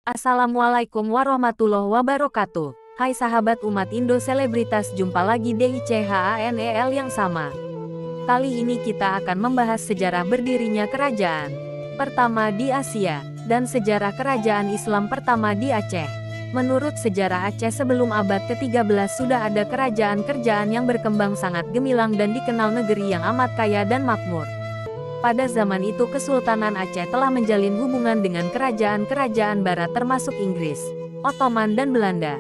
Assalamualaikum warahmatullahi wabarakatuh. Hai sahabat umat Indo selebritas, jumpa lagi di channel yang sama. Kali ini kita akan membahas sejarah berdirinya kerajaan pertama di Asia, dan sejarah kerajaan Islam pertama di Aceh. Menurut sejarah Aceh sebelum abad ke-13 sudah ada kerajaan-kerajaan yang berkembang sangat gemilang dan dikenal negeri yang amat kaya dan makmur. Pada zaman itu Kesultanan Aceh telah menjalin hubungan dengan kerajaan-kerajaan barat termasuk Inggris, Ottoman dan Belanda.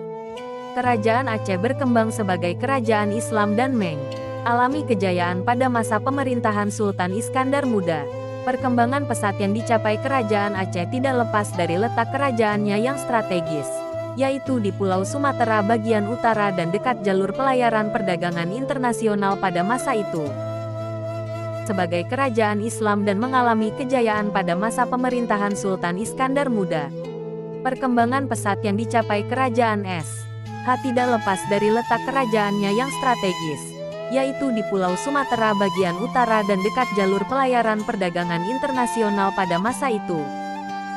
Kerajaan Aceh berkembang sebagai kerajaan Islam dan mengalami kejayaan pada masa pemerintahan Sultan Iskandar Muda. Perkembangan pesat yang dicapai kerajaan Aceh tidak lepas dari letak kerajaannya yang strategis, yaitu di Pulau Sumatera bagian utara dan dekat jalur pelayaran perdagangan internasional pada masa itu. Sebagai kerajaan Islam dan mengalami kejayaan pada masa pemerintahan Sultan Iskandar Muda. Perkembangan pesat yang dicapai kerajaan SH tidak lepas dari letak kerajaannya yang strategis, yaitu di Pulau Sumatera bagian utara dan dekat jalur pelayaran perdagangan internasional pada masa itu.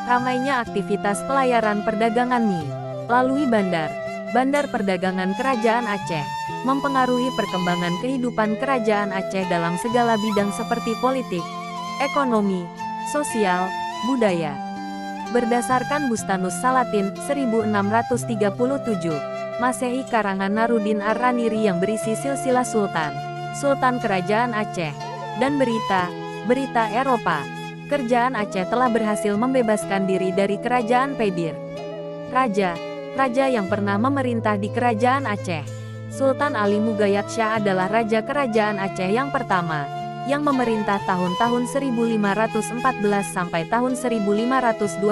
Ramainya aktivitas pelayaran perdagangan melalui bandar perdagangan kerajaan Aceh mempengaruhi perkembangan kehidupan kerajaan Aceh dalam segala bidang seperti politik, ekonomi, sosial, budaya. Berdasarkan Bustanus Salatin 1637 Masehi karangan Narudin Ar-Raniri yang berisi silsilah Sultan Kerajaan Aceh, dan berita Eropa, kerajaan Aceh telah berhasil membebaskan diri dari kerajaan Pedir. Raja yang pernah memerintah di kerajaan Aceh. Sultan Ali Mugayat Shah adalah raja kerajaan Aceh yang pertama, yang memerintah tahun-tahun 1514 sampai tahun 1528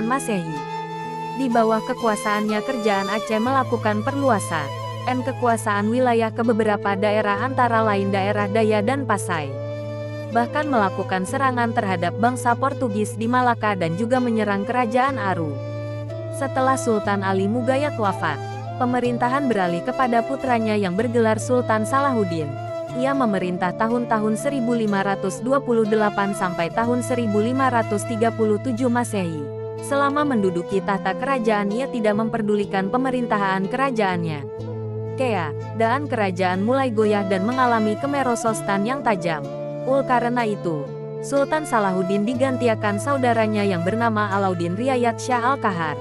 Masehi. Di bawah kekuasaannya kerajaan Aceh melakukan perluasan kekuasaan wilayah ke beberapa daerah antara lain daerah Daya dan Pasai. Bahkan melakukan serangan terhadap bangsa Portugis di Malaka dan juga menyerang kerajaan Aru. Setelah Sultan Ali Mugayat wafat, pemerintahan beralih kepada putranya yang bergelar Sultan Salahuddin. Ia memerintah tahun-tahun 1528 sampai tahun 1537 Masehi. Selama menduduki tahta kerajaan ia tidak memperdulikan pemerintahan kerajaannya. Keadaan kerajaan mulai goyah dan mengalami kemerosostan yang tajam. Karena itu, Sultan Salahuddin digantikan saudaranya yang bernama Alauddin Riayat Shah Al-Kahar.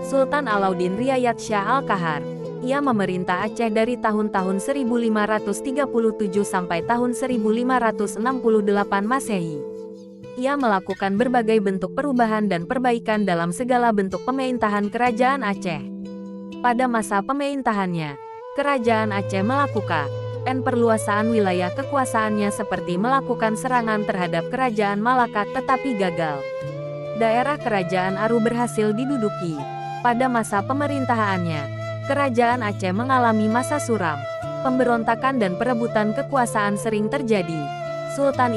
Sultan Alauddin Riayat Shah Al-Kahar, ia memerintah Aceh dari tahun-tahun 1537 sampai tahun 1568 Masehi. Ia melakukan berbagai bentuk perubahan dan perbaikan dalam segala bentuk pemerintahan kerajaan Aceh. Pada masa pemerintahannya, kerajaan Aceh melakukan perluasan wilayah kekuasaannya seperti melakukan serangan terhadap kerajaan Malaka tetapi gagal. Daerah kerajaan Aru berhasil diduduki. Pada masa pemerintahannya, kerajaan Aceh mengalami masa suram. Pemberontakan dan perebutan kekuasaan sering terjadi. Sultan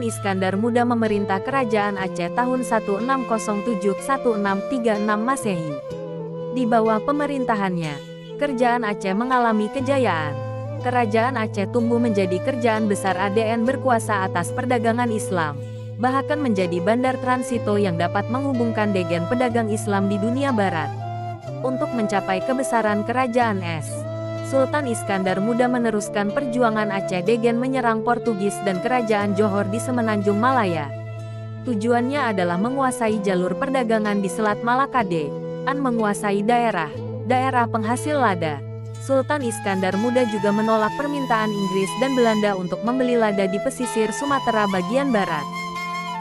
Iskandar Muda memerintah kerajaan Aceh tahun 1607-1636 Masehi. Di bawah pemerintahannya, kerajaan Aceh mengalami kejayaan. Kerajaan Aceh tumbuh menjadi kerajaan besar ADN berkuasa atas perdagangan Islam. Bahkan menjadi bandar transito yang dapat menghubungkan degen pedagang Islam di dunia barat. Untuk mencapai kebesaran kerajaan Sultan Iskandar Muda meneruskan perjuangan Aceh degen menyerang Portugis dan kerajaan Johor di Semenanjung Malaya. Tujuannya adalah menguasai jalur perdagangan di Selat Malaka dan menguasai daerah penghasil lada. Sultan Iskandar Muda juga menolak permintaan Inggris dan Belanda untuk membeli lada di pesisir Sumatera bagian barat.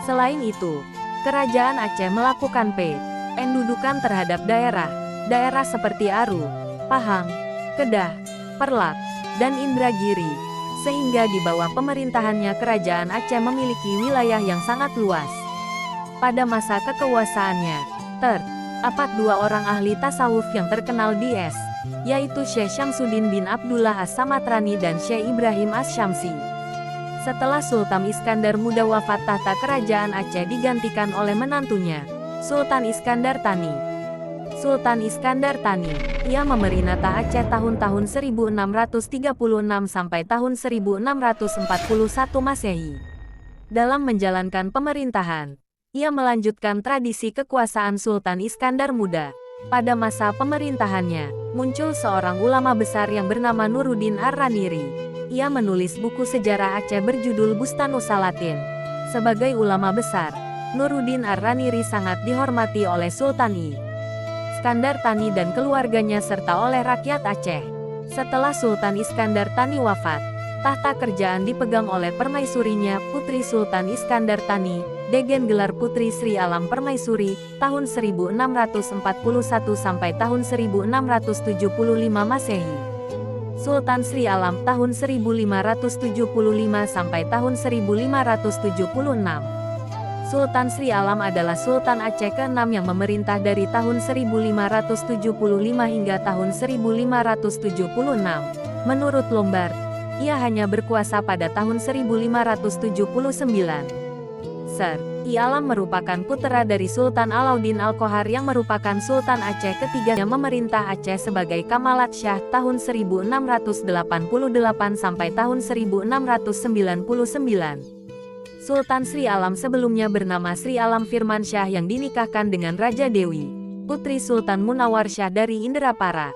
Selain itu, kerajaan Aceh melakukan pendudukan terhadap daerah seperti Aru, Pahang, Kedah, Perlak, dan Indragiri, sehingga di bawah pemerintahannya kerajaan Aceh memiliki wilayah yang sangat luas. Pada masa kekuasaannya, terdapat dua orang ahli tasawuf yang terkenal di yaitu Syekh Syamsuddin bin Abdullah As-Samatrani dan Syekh Ibrahim Asy-Syamsi. Setelah Sultan Iskandar Muda wafat, tahta kerajaan Aceh digantikan oleh menantunya, Sultan Iskandar Thani. Ia memerintah Aceh tahun-tahun 1636 sampai tahun 1641 Masehi. Dalam menjalankan pemerintahan, Ia melanjutkan tradisi kekuasaan Sultan Iskandar Muda. Pada masa pemerintahannya, muncul seorang ulama besar yang bernama Nuruddin Ar-Raniri. Ia menulis buku sejarah Aceh berjudul Bustanus Salatin. Sebagai ulama besar, Nuruddin Ar-Raniri sangat dihormati oleh Sultan Iskandar Tani dan keluarganya serta oleh rakyat Aceh. Setelah Sultan Iskandar Tani wafat, tahta kerajaan dipegang oleh permaisurinya, Putri Sultan Iskandar Tani, dengan gelar Putri Sri Alam Permaisuri, tahun 1641 sampai tahun 1675 Masehi. Sultan Sri Alam tahun 1575 sampai tahun 1576. Sultan Sri Alam adalah Sultan Aceh ke-6 yang memerintah dari tahun 1575 hingga tahun 1576. Menurut Lombard, ia hanya berkuasa pada tahun 1579. Sir I Alam merupakan putra dari Sultan Alauddin Alkohar yang merupakan Sultan Aceh ketiga yang memerintah Aceh sebagai Kamalat Syah tahun 1688 sampai tahun 1699. Sultan Sri Alam sebelumnya bernama Sri Alam Firmansyah yang dinikahkan dengan Raja Dewi, Putri Sultan Munawarsyah dari Indrapara.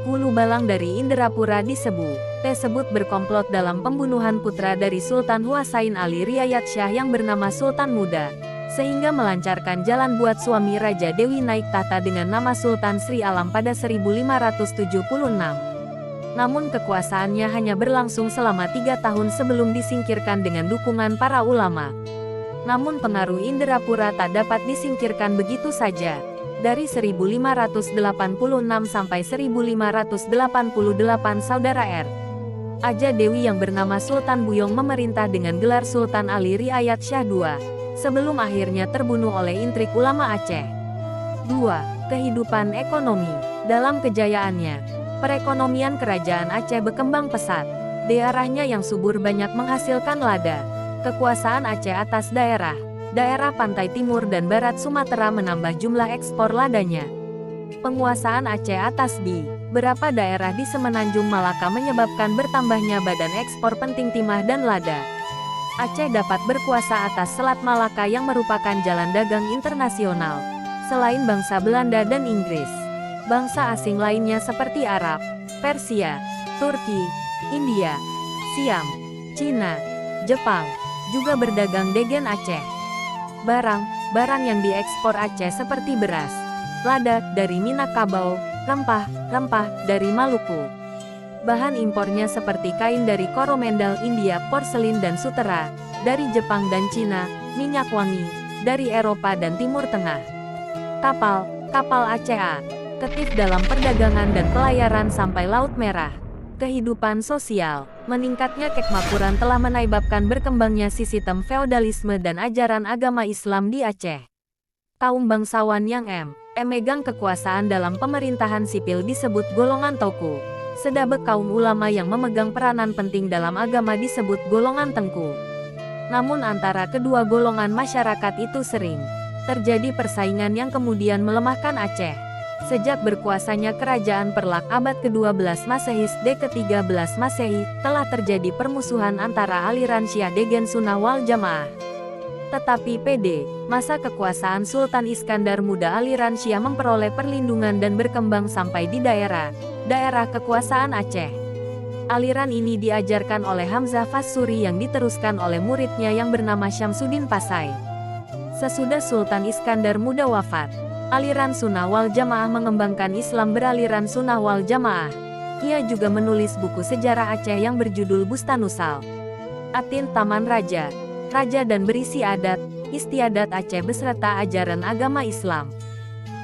Hulu Balang dari Indrapura tersebut berkomplot dalam pembunuhan putra dari Sultan Husain Ali Riayat Syah yang bernama Sultan Muda, sehingga melancarkan jalan buat suami Raja Dewi naik tahta dengan nama Sultan Sri Alam pada 1576. Namun kekuasaannya hanya berlangsung selama 3 tahun sebelum disingkirkan dengan dukungan para ulama. Namun pengaruh Indrapura tak dapat disingkirkan begitu saja. Dari 1586 sampai 1588 saudara Raja Dewi yang bernama Sultan Buyong memerintah dengan gelar Sultan Ali Riayat Syah II, sebelum akhirnya terbunuh oleh intrik ulama Aceh. 2. Kehidupan ekonomi. Dalam kejayaannya, perekonomian kerajaan Aceh berkembang pesat. Daerahnya yang subur banyak menghasilkan lada. Kekuasaan Aceh atas daerah pantai timur dan barat Sumatera menambah jumlah ekspor ladanya. Penguasaan Aceh atas beberapa daerah di Semenanjung Malaka menyebabkan bertambahnya badan ekspor penting timah dan lada. Aceh dapat berkuasa atas Selat Malaka yang merupakan jalan dagang internasional. Selain bangsa Belanda dan Inggris, bangsa asing lainnya seperti Arab, Persia, Turki, India, Siam, Cina, Jepang, juga berdagang dengan Aceh. Barang yang diekspor Aceh seperti beras, lada dari Minangkabau, rempah dari Maluku. Bahan impornya seperti kain dari Coromandel India, porselin dan sutera dari Jepang dan Cina, minyak wangi dari Eropa dan Timur Tengah. Kapal Aceh aktif dalam perdagangan dan pelayaran sampai Laut Merah. Kehidupan sosial. Meningkatnya kemakmuran telah menyebabkan berkembangnya sistem feodalisme dan ajaran agama Islam di Aceh. Kaum bangsawan yang memegang kekuasaan dalam pemerintahan sipil disebut golongan Toku. Sedangkan kaum ulama yang memegang peranan penting dalam agama disebut golongan Tengku. Namun antara kedua golongan masyarakat itu sering terjadi persaingan yang kemudian melemahkan Aceh. Sejak berkuasanya kerajaan Perlak abad ke-12 Masehi ke-13 Masehi, telah terjadi permusuhan antara aliran Syiah dengan Sunnah wal Jamaah. Tetapi masa kekuasaan Sultan Iskandar Muda aliran Syiah memperoleh perlindungan dan berkembang sampai di daerah kekuasaan Aceh. Aliran ini diajarkan oleh Hamzah Fassuri yang diteruskan oleh muridnya yang bernama Syamsuddin Pasai. Sesudah Sultan Iskandar Muda wafat, aliran Sunnah wal Jamaah mengembangkan Islam beraliran Sunnah wal Jamaah. Ia juga menulis buku sejarah Aceh yang berjudul Bustanus Salatin Taman Raja dan berisi adat istiadat Aceh beserta ajaran agama Islam.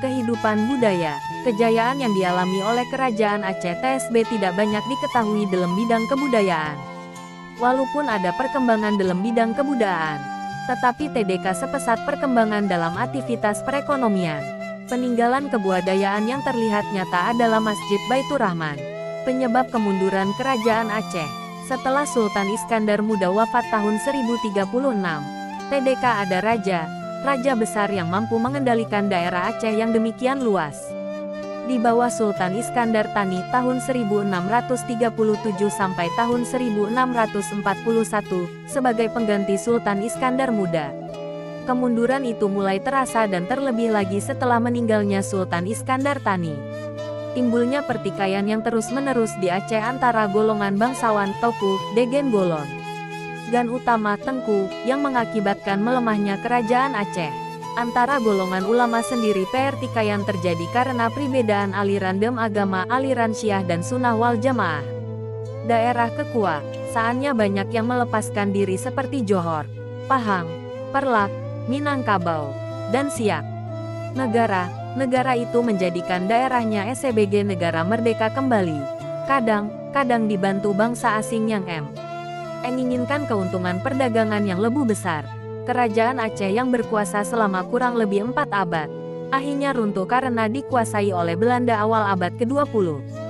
Kehidupan budaya. Kejayaan yang dialami oleh kerajaan Aceh TSB tidak banyak diketahui dalam bidang kebudayaan. Walaupun ada perkembangan dalam bidang kebudayaan, tetapi TDK sepesat perkembangan dalam aktivitas perekonomian. Peninggalan kebudayaan yang terlihat nyata adalah Masjid Baitur Rahman. Penyebab kemunduran kerajaan Aceh. Setelah Sultan Iskandar Muda wafat tahun 1036, TDK ada raja besar yang mampu mengendalikan daerah Aceh yang demikian luas. Di bawah Sultan Iskandar Tani tahun 1637 sampai tahun 1641 sebagai pengganti Sultan Iskandar Muda. Kemunduran itu mulai terasa dan terlebih lagi setelah meninggalnya Sultan Iskandar Thani. Timbulnya pertikaian yang terus-menerus di Aceh antara golongan bangsawan Toku, Degen Golon, dan Utama Tengku, yang mengakibatkan melemahnya kerajaan Aceh. Antara golongan ulama sendiri pertikaian terjadi karena perbedaan aliran agama aliran Syiah dan Sunnah wal Jamaah. Daerah kekuasaannya banyak yang melepaskan diri seperti Johor, Pahang, Perlak, Minangkabau, dan Siak. Negara itu menjadikan daerahnya sebagai negara merdeka kembali. Kadang dibantu bangsa asing yang menginginkan keuntungan perdagangan yang lebih besar. Kerajaan Aceh yang berkuasa selama kurang lebih 4 abad, akhirnya runtuh karena dikuasai oleh Belanda awal abad ke-20.